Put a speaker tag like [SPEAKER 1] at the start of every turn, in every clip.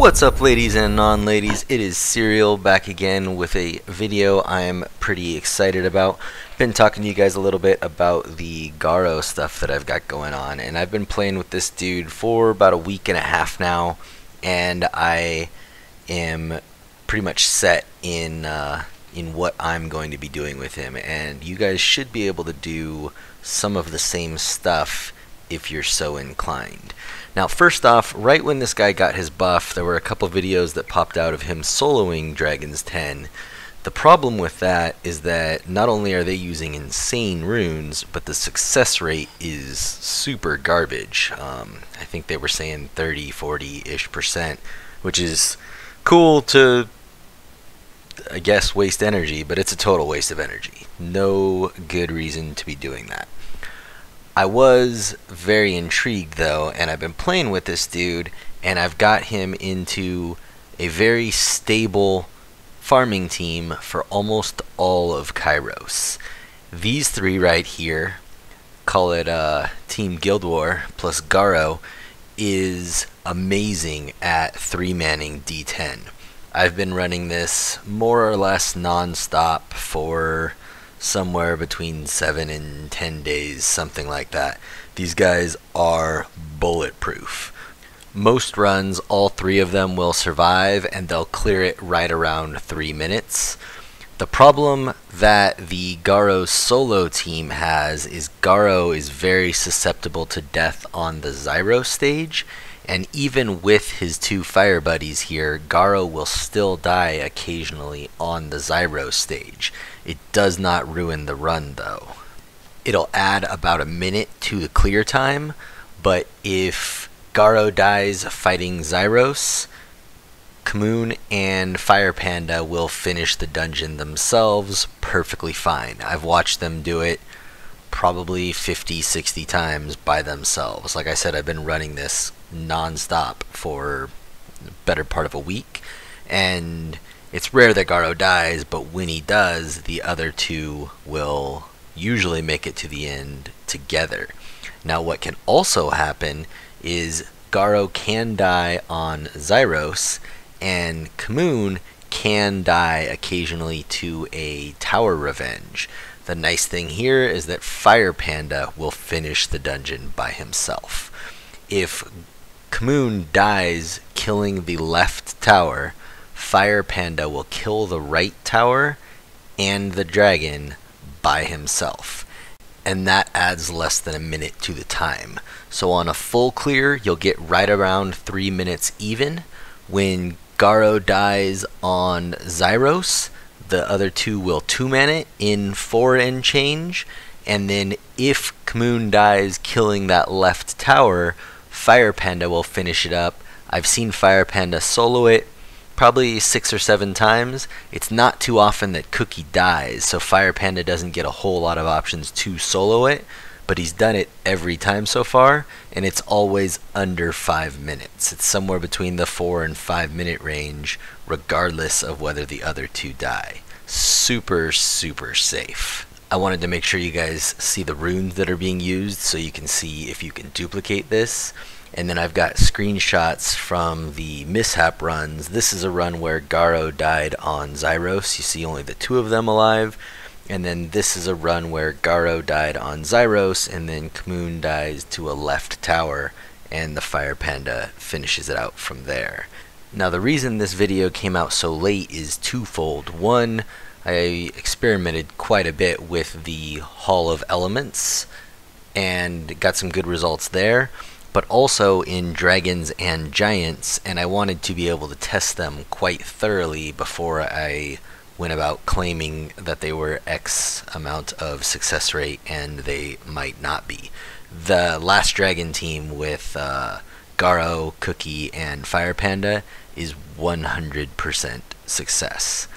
[SPEAKER 1] What's up, ladies and non-ladies? It is Serial back again with a video I'm pretty excited about. Been talking to you guys a little bit about the Garo stuff that I've got going on, and I've been playing with this dude for about a week and a half now, and I am pretty much set in what I'm going to be doing with him, and you guys should be able to do some of the same stuff if you're so inclined. Now, first off, right when this guy got his buff, there were a couple videos that popped out of him soloing Dragons 10. The problem with that is that not only are they using insane runes, but the success rate is super garbage. I think they were saying 30, 40-ish%, which is cool to, I guess, waste energy, but it's a total waste of energy. No good reason to be doing that. I was very intrigued though, and I've been playing with this dude, and I've got him into a very stable farming team for almost all of Kairos. These three right here, call it Team Guild War plus Garo, is amazing at 3-manning D10. I've been running this more or less non-stop for somewhere between 7 and 10 days, something like that. These guys are bulletproof. Most runs, all three of them will survive, and they'll clear it right around 3 minutes. The problem that the Garo solo team has is Garo is very susceptible to death on the Zyro stage, and even with his two fire buddies here, Garo will still die occasionally on the Zyro stage. It does not ruin the run though. It'll add about a minute to the clear time, but if Garo dies fighting Zyros, Khmun and Fire Panda will finish the dungeon themselves perfectly fine. I've watched them do it probably 50-60 times by themselves. Like I said, I've been running this non-stop for the better part of a week, and it's rare that Garo dies, but when he does, the other two will usually make it to the end together. Now, what can also happen is Garo can die on Zyros, and Khmun can die occasionally to a tower revenge. The nice thing here is that Fire Panda will finish the dungeon by himself. If Khmun dies killing the left tower, Fire Panda will kill the right tower and the dragon by himself. And that adds less than a minute to the time. So on a full clear, you'll get right around 3 minutes even. When Garo dies on Zyros, the other two will 2-man it in 4 and change. And then if Khmun dies killing that left tower, Fire Panda will finish it up. I've seen Fire Panda solo it probably 6 or 7 times. It's not too often that Cookie dies, so Fire Panda doesn't get a whole lot of options to solo it, but he's done it every time so far, and it's always under 5 minutes. It's somewhere between the 4 and 5 minute range, regardless of whether the other two die. Super, super safe. I wanted to make sure you guys see the runes that are being used so you can see if you can duplicate this. And then I've got screenshots from the mishap runs. This is a run where Garo died on Zyros. You see only the 2 of them alive. And then this is a run where Garo died on Zyros, and then Khmun dies to a left tower, and the Fire Panda finishes it out from there. Now, the reason this video came out so late is twofold. One, I experimented quite a bit with the Hall of Elements and got some good results there, but also in Dragons and Giants, and I wanted to be able to test them quite thoroughly before I went about claiming that they were X amount of success rate, and they might not be. The last Dragon team with Garo, Cookie, and Fire Panda is 100% success.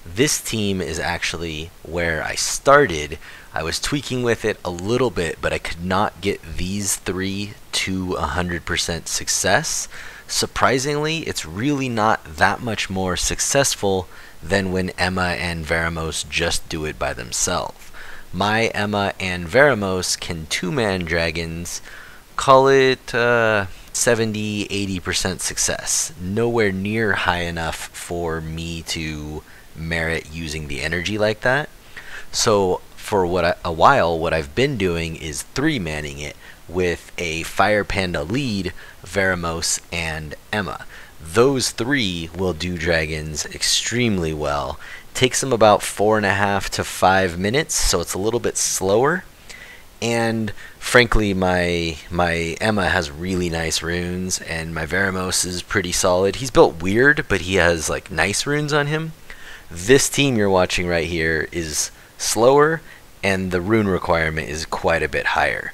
[SPEAKER 1] This team is actually where I started. I was tweaking with it a little bit, but I could not get these three to 100% success. Surprisingly, it's really not that much more successful than when Emma and Veromos just do it by themselves. My Emma and Veromos can 2-man dragons, call it 70-80% success. Nowhere near high enough for me to merit using the energy like that. So for a while, what I've been doing is 3-manning it with a Fire Panda lead, Veromos, and Emma. Those 3 will do dragons extremely well. Takes them about 4.5 to 5 minutes, so it's a little bit slower. And frankly, my Emma has really nice runes, and my Veromos is pretty solid. He's built weird, but he has like nice runes on him. This team you're watching right here is slower, and the rune requirement is quite a bit higher.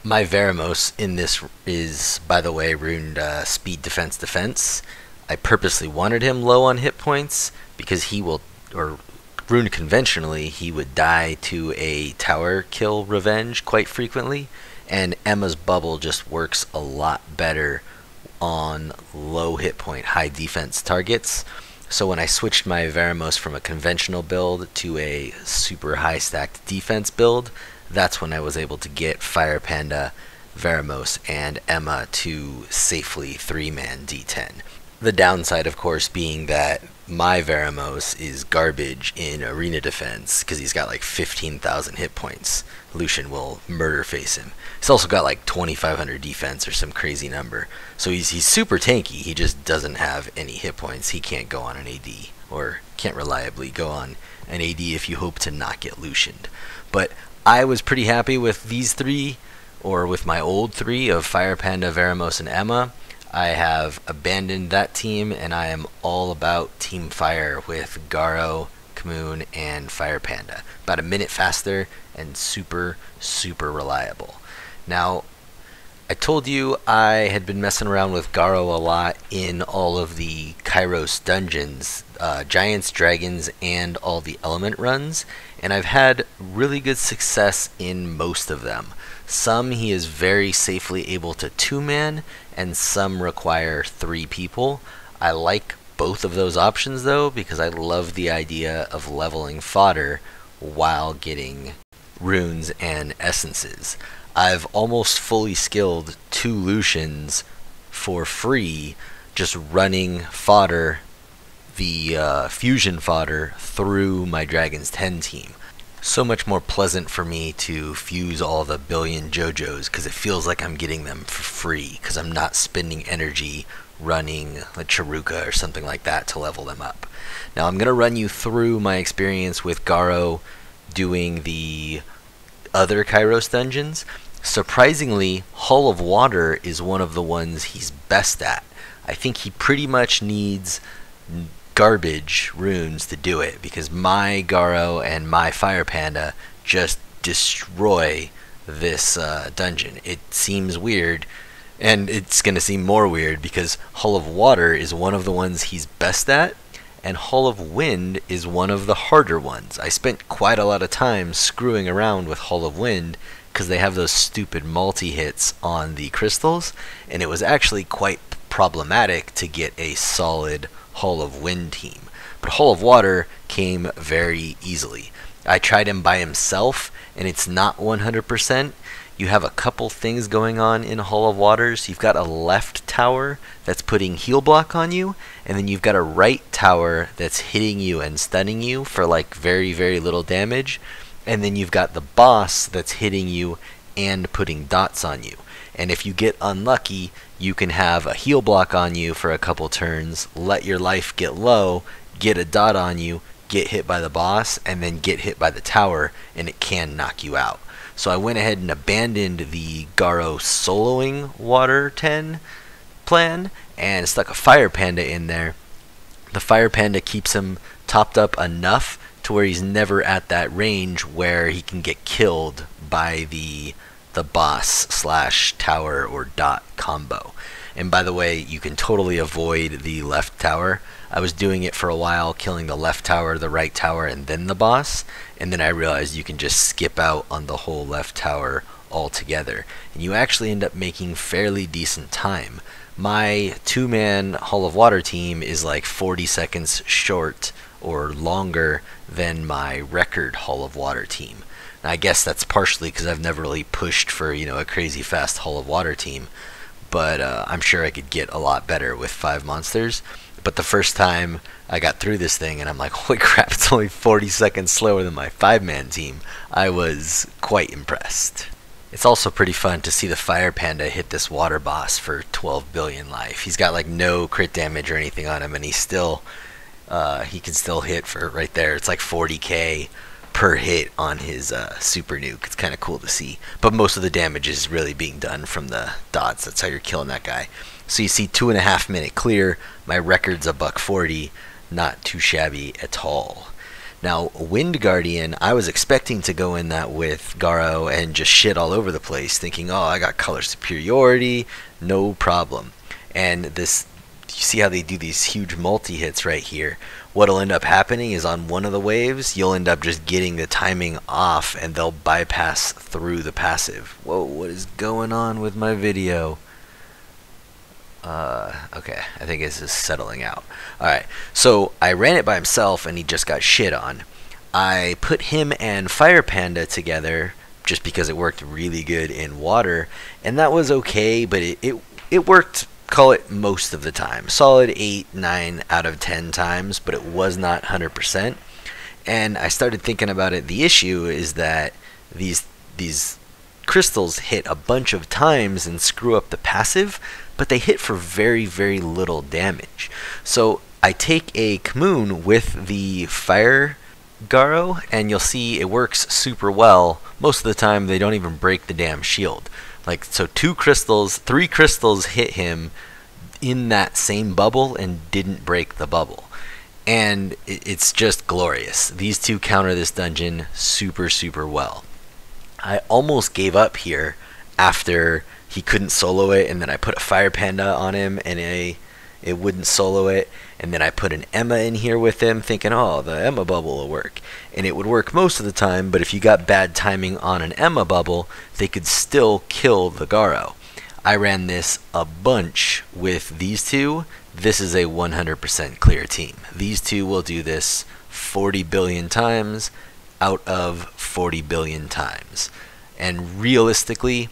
[SPEAKER 1] My Veromos in this is, by the way, runed speed defense. I purposely wanted him low on hit points because he will, or runed conventionally, he would die to a tower kill revenge quite frequently, and Emma's bubble just works a lot better on low hit point, high defense targets. So when I switched my Veromos from a conventional build to a super high stacked defense build, that's when I was able to get Fire Panda, Veromos, and Emma to safely 3-man D10. The downside, of course, being that my Veromos is garbage in arena defense because he's got like 15,000 hit points. Lushens will murder face him. He's also got like 2,500 defense or some crazy number. So he's super tanky. He just doesn't have any hit points. He can't go on an AD, or can't reliably go on an AD if you hope to not get Lushens. But I was pretty happy with these 3, or with my old 3 of Fire Panda, Veromos, and Emma. I have abandoned that team, and I am all about Team Fire with Garo, Khmun, and Fire Panda. About a minute faster and super, super reliable. Now, I told you I had been messing around with Garo a lot in all of the Kairos dungeons, Giants, Dragons, and all the element runs, and I've had really good success in most of them. Some he is very safely able to 2-man, and some require 3 people. I like both of those options though, because I love the idea of leveling fodder while getting runes and essences. I've almost fully skilled 2 Lushens for free, just running fodder, the fusion fodder, through my Dragon's 10 team. So much more pleasant for me to fuse all the billion JoJos because it feels like I'm getting them for free because I'm not spending energy running a Chiruka or something like that to level them up. Now I'm going to run you through my experience with Garo doing the other Kairos dungeons. Surprisingly, Hall of Water is one of the ones he's best at. I think he pretty much needs garbage runes to do it, because my Garo and my Fire Panda just destroy this dungeon. It seems weird, and it's going to seem more weird because Hall of Water is one of the ones he's best at, and Hall of Wind is one of the harder ones. I spent quite a lot of time screwing around with Hall of Wind because they have those stupid multi-hits on the crystals, and it was actually quite problematic to get a solid Hall of Wind team. But Hall of Water came very easily. I tried him by himself, and it's not 100%. You have a couple things going on in Hall of Waters. You've got a left tower that's putting heal block on you, and then you've got a right tower that's hitting you and stunning you for like very, very little damage. And then you've got the boss that's hitting you and putting dots on you. And if you get unlucky, you can have a heal block on you for a couple turns, let your life get low, get a dot on you, get hit by the boss, and then get hit by the tower, and it can knock you out. So I went ahead and abandoned the Garo soloing Water 10 plan and stuck a Fire Panda in there. The Fire Panda keeps him topped up enough to where he's never at that range where he can get killed by the boss slash tower or dot combo. And by the way, you can totally avoid the left tower. I was doing it for a while, killing the left tower, the right tower, and then the boss, and then I realized you can just skip out on the whole left tower altogether, and you actually end up making fairly decent time. My 2-man Hall of Water team is like 40 seconds short or longer than my record Hall of Water team. And I guess that's partially because I've never really pushed for, a crazy fast Hall of Water team. but I'm sure I could get a lot better with 5 monsters. But the first time I got through this thing and I'm like, holy crap, it's only 40 seconds slower than my 5-man team, I was quite impressed. It's also pretty fun to see the Fire Panda hit this water boss for 12 billion life. He's got like no crit damage or anything on him, and he can still hit for right there. It's like 40k per hit on his super nuke. It's kind of cool to see. But most of the damage is really being done from the dots. That's how you're killing that guy. So you see 2.5 minute clear. My record's $140. Not too shabby at all. Now, Wind Guardian, I was expecting to go in that with Garo and just shit all over the place, thinking, oh, I got color superiority, no problem. And this, you see how they do these huge multi-hits right here. What'll end up happening is on one of the waves, you'll end up just getting the timing off and they'll bypass through the passive. Whoa, what is going on with my video? Okay, I think this is settling out. Alright, so I ran it by himself and he just got shit on. I put him and Fire Panda together just because it worked really good in water, and that was okay, but it worked, call it most of the time. Solid 8, 9 out of 10 times, but it was not 100%. And I started thinking about it. The issue is that these crystals hit a bunch of times and screw up the passive, but they hit for very, very little damage. So I take a Khmun with the Fire Garo, and you'll see it works super well. Most of the time they don't even break the damn shield. Like, so 3 crystals hit him in that same bubble and didn't break the bubble. And it's just glorious. These two counter this dungeon super, super well. I almost gave up here after he couldn't solo it, and then I put a Fire Panda on him and it wouldn't solo it, and then I put an Emma in here with him thinking, oh, the Emma bubble will work. And it would work most of the time, but if you got bad timing on an Emma bubble, they could still kill the Garo. I ran this a bunch with these two. This is a 100% clear team. These two will do this 40 billion times out of 40 billion times. And realistically,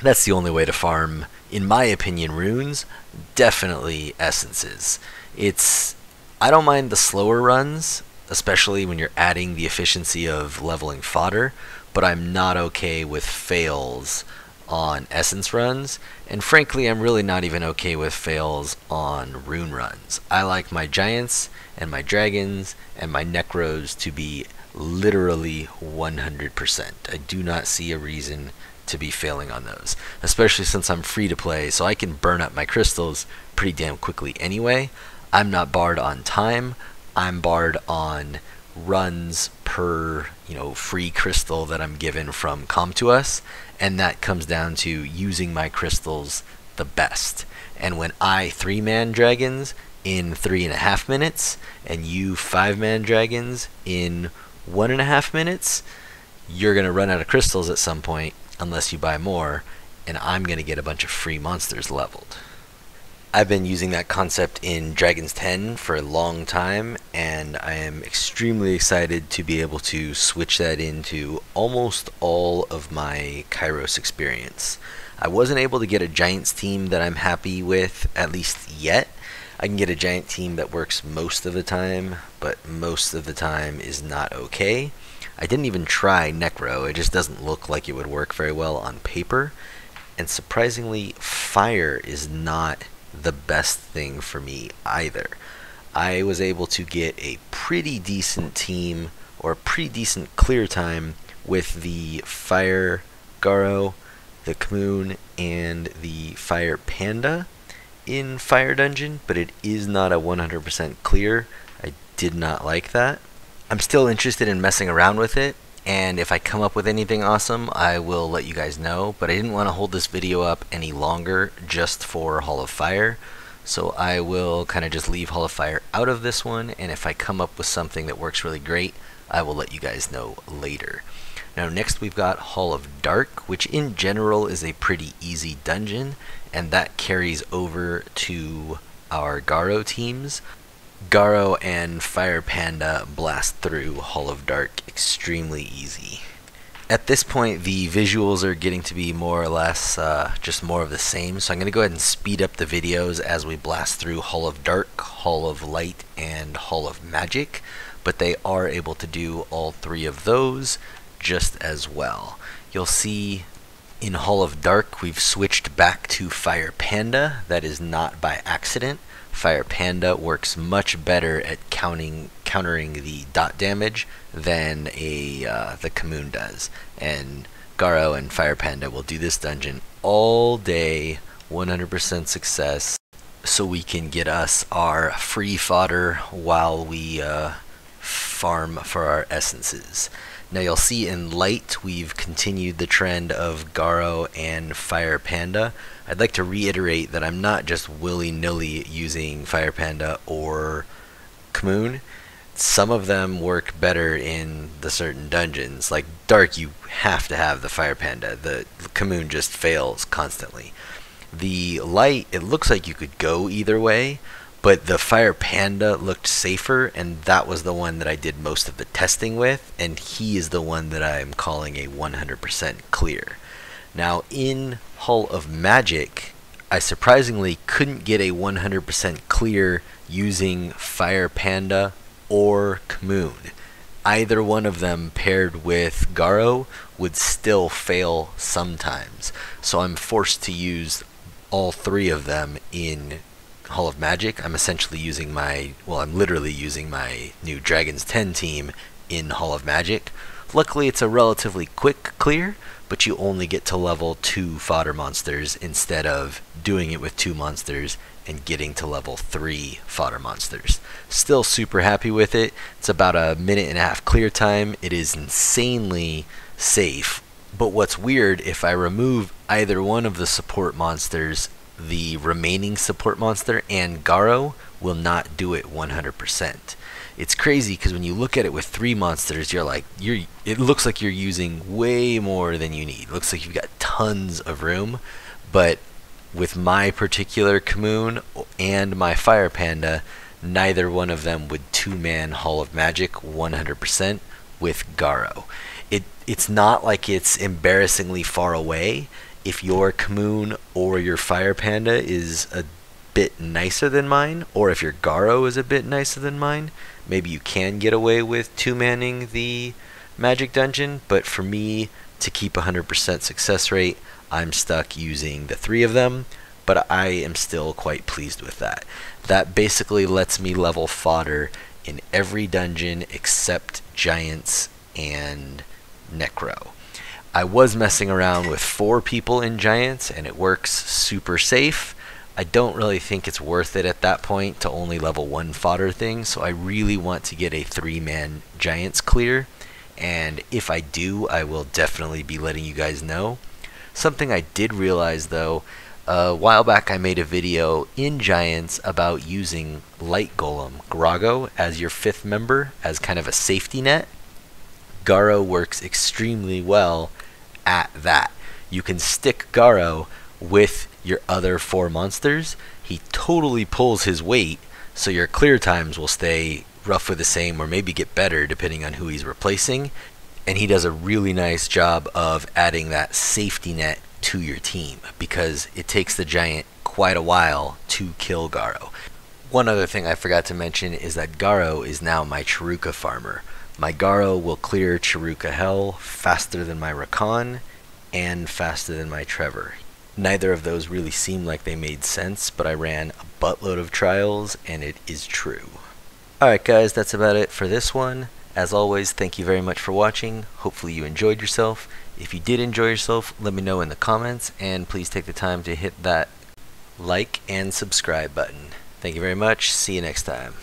[SPEAKER 1] that's the only way to farm, in my opinion, runes. Definitely essences. I don't mind the slower runs, especially when you're adding the efficiency of leveling fodder, but I'm not okay with fails on essence runs, and frankly I'm really not even okay with fails on rune runs. I like my giants and my dragons and my necros to be literally 100%. I do not see a reason to be failing on those, especially since I'm free to play, so I can burn up my crystals pretty damn quickly anyway. I'm not barred on time. I'm barred on runs per, free crystal that I'm given from Come to Us, and that comes down to using my crystals the best. And when I 3-man dragons in 3.5 minutes and you 5-man dragons in 1.5 minutes, you're gonna run out of crystals at some point unless you buy more, and I'm gonna get a bunch of free monsters leveled. I've been using that concept in Dragon's 10 for a long time, and I am extremely excited to be able to switch that into almost all of my Kairos experience. I wasn't able to get a Giants team that I'm happy with, at least yet. I can get a Giant team that works most of the time, but most of the time is not okay. I didn't even try Necro. It just doesn't look like it would work very well on paper. And surprisingly, Fire is not the best thing for me either. I was able to get a pretty decent team, or a pretty decent clear time, with the Fire Garo, the Khmun, and the Fire Panda in Fire Dungeon, but it is not a 100% clear. I did not like that. I'm still interested in messing around with it, and if I come up with anything awesome, I will let you guys know, but I didn't want to hold this video up any longer just for Hall of Fire, so I will kind of just leave Hall of Fire out of this one, and if I come up with something that works really great, I will let you guys know later. Now next we've got Hall of Dark, which in general is a pretty easy dungeon, and that carries over to our Garo teams. Garo and Fire Panda blast through Hall of Dark extremely easy. At this point, the visuals are getting to be more or less just more of the same, so I'm going to go ahead and speed up the videos as we blast through Hall of Dark, Hall of Light, and Hall of Magic, but they are able to do all three of those just as well. You'll see in Hall of Dark we've switched back to Fire Panda. That is not by accident. Fire Panda works much better at countering the dot damage than the Khmun does. And Garo and Fire Panda will do this dungeon all day, 100% success, so we can get us our free fodder while we farm for our essences. Now you'll see in Light we've continued the trend of Garo and Fire Panda. I'd like to reiterate that I'm not just willy-nilly using Fire Panda or Khmun. Some of them work better in the certain dungeons. Like Dark, you have to have the Fire Panda. The Khmun just fails constantly. The Light, it looks like you could go either way, but the Fire Panda looked safer, and that was the one that I did most of the testing with, and he is the one that I'm calling a 100% clear. Now in Hall of Magic, I surprisingly couldn't get a 100% clear using Fire Panda or Khmun. Either one of them paired with Garo would still fail sometimes, so I'm forced to use all three of them in Hall of Magic. I'm essentially using I'm literally using my new Dragons 10 team in Hall of Magic. Luckily it's a relatively quick clear, but you only get to level 2 fodder monsters instead of doing it with 2 monsters and getting to level 3 fodder monsters. Still super happy with it. It's about a minute and a half clear time. It is insanely safe, but what's weird, if I remove either one of the support monsters, the remaining support monster and Garo will not do it 100%. It's crazy because when you look at it with 3 monsters, it looks like you're using way more than you need. It looks like you've got tons of room, but with my particular Khmun and my Fire Panda, neither one of them would 2-man Hall of Magic 100% with Garo. It's not like it's embarrassingly far away. If your Khmun or your Fire Panda is a bit nicer than mine, or if your Garo is a bit nicer than mine, maybe you can get away with 2-manning the Magic Dungeon, but for me, to keep 100% success rate, I'm stuck using the 3 of them, but I am still quite pleased with that. That basically lets me level fodder in every dungeon except Giants and Necro. I was messing around with 4 people in Giants, and it works super safe. I don't really think it's worth it at that point to only level 1 fodder things, so I really want to get a 3-man Giants clear, and if I do, I will definitely be letting you guys know. Something I did realize though, a while back I made a video in Giants about using Light Golem, Grago, as your 5th member, as kind of a safety net. Garo works extremely well at that. You can stick Garo with your other 4 monsters. He totally pulls his weight, so your clear times will stay roughly the same or maybe get better depending on who he's replacing, and he does a really nice job of adding that safety net to your team because it takes the Giant quite a while to kill Garo. One other thing I forgot to mention is that Garo is now my Chiruka farmer. My Garo will clear Chiruka Hell faster than my Rakan and faster than my Trevor. Neither of those really seemed like they made sense, but I ran a buttload of trials and it is true. Alright guys, that's about it for this one. As always, thank you very much for watching. Hopefully you enjoyed yourself. If you did enjoy yourself, let me know in the comments, and please take the time to hit that like and subscribe button. Thank you very much. See you next time.